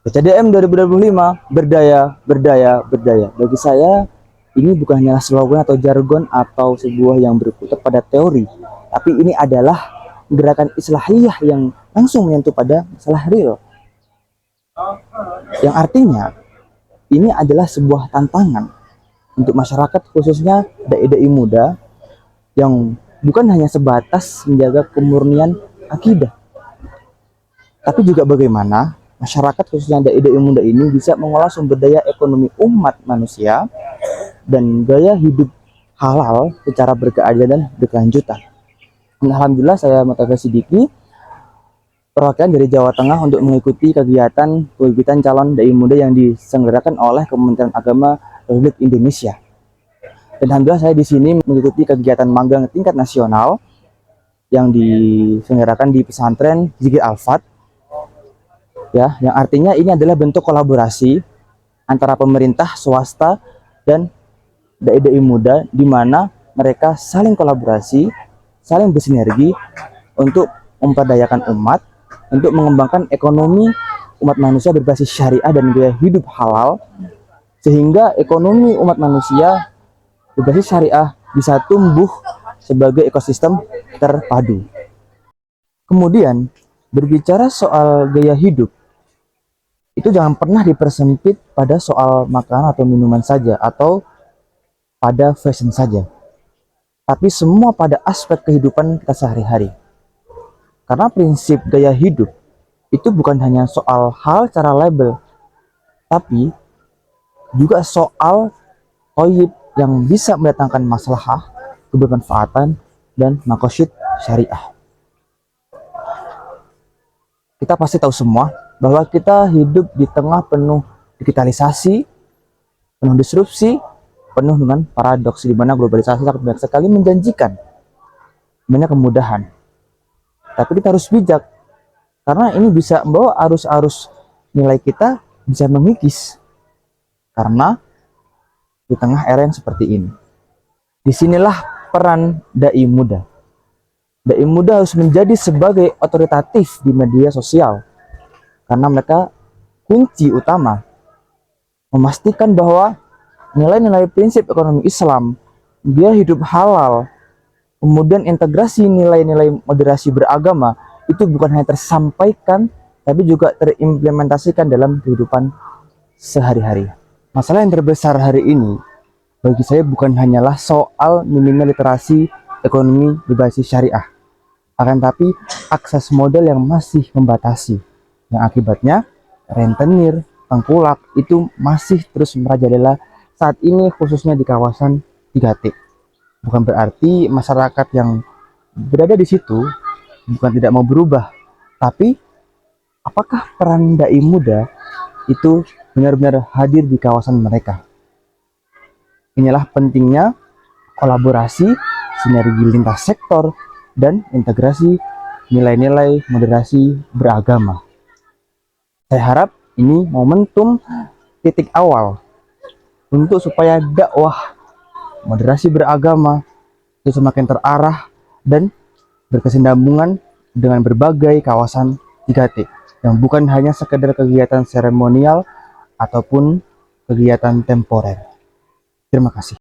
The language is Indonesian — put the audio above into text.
PCDM 2025, berdaya, berdaya, berdaya. Bagi saya, ini bukan hanya slogan atau jargon atau sebuah yang berkutat pada teori, tapi ini adalah gerakan islahiyah yang langsung menyentuh pada masalah real. Yang artinya, ini adalah sebuah tantangan untuk masyarakat khususnya dai-dai muda yang bukan hanya sebatas menjaga kemurnian akidah, tapi juga bagaimana masyarakat khususnya dai-dai muda ini bisa mengolah sumber daya ekonomi umat manusia dan gaya hidup halal secara berkeadilan dan berkelanjutan. Alhamdulillah saya Mustafa Sidiki, perwakilan dari Jawa Tengah untuk mengikuti kegiatan pembibitan calon dai muda yang diselenggarakan oleh Kementerian Agama Republik Indonesia. Dan alhamdulillah saya di sini mengikuti kegiatan magang tingkat nasional yang diselenggarakan di pesantren Zikir Al-Fat, ya, yang artinya ini adalah bentuk kolaborasi antara pemerintah, swasta, dan dai-dai muda, di mana mereka saling kolaborasi, saling bersinergi untuk memperdayakan umat, untuk mengembangkan ekonomi umat manusia berbasis syariah dan gaya hidup halal, sehingga ekonomi umat manusia berbasis syariah bisa tumbuh sebagai ekosistem terpadu. Kemudian, berbicara soal gaya hidup, itu jangan pernah dipersempit pada soal makanan atau minuman saja, atau pada fashion saja, tapi semua pada aspek kehidupan kita sehari-hari. Karena prinsip gaya hidup itu bukan hanya soal hal cara label, tapi juga soal toyib yang bisa mendatangkan maslahah, kebermanfaatan, dan makosyid syariah. Kita pasti tahu semua bahwa kita hidup di tengah penuh digitalisasi, penuh disrupsi, penuh dengan paradoks, di mana globalisasi sangat banyak sekali menjanjikan banyak kemudahan. Tapi kita harus bijak, karena ini bisa membawa arus-arus nilai kita bisa mengikis. Karena di tengah era yang seperti ini, disinilah peran dai muda. Dai muda harus menjadi sebagai otoritatif di media sosial, karena mereka kunci utama memastikan bahwa nilai-nilai prinsip ekonomi Islam, dia hidup halal, kemudian integrasi nilai-nilai moderasi beragama itu bukan hanya tersampaikan, tapi juga terimplementasikan dalam kehidupan sehari-hari. Masalah yang terbesar hari ini bagi saya bukan hanyalah soal minimnya literasi ekonomi berbasis syariah, akan tapi akses modal yang masih membatasi, yang akibatnya rentenir, tengkulak itu masih terus merajalela saat ini, khususnya di kawasan 3T. Bukan berarti masyarakat yang berada di situ bukan tidak mau berubah, tapi apakah peran dai muda itu benar-benar hadir di kawasan mereka? Inilah pentingnya kolaborasi, sinergi lintas sektor, dan integrasi nilai-nilai moderasi beragama. Saya harap ini momentum titik awal untuk supaya dakwah moderasi beragama itu semakin terarah dan berkesinambungan dengan berbagai kawasan 3T, yang bukan hanya sekedar kegiatan seremonial ataupun kegiatan temporer. Terima kasih.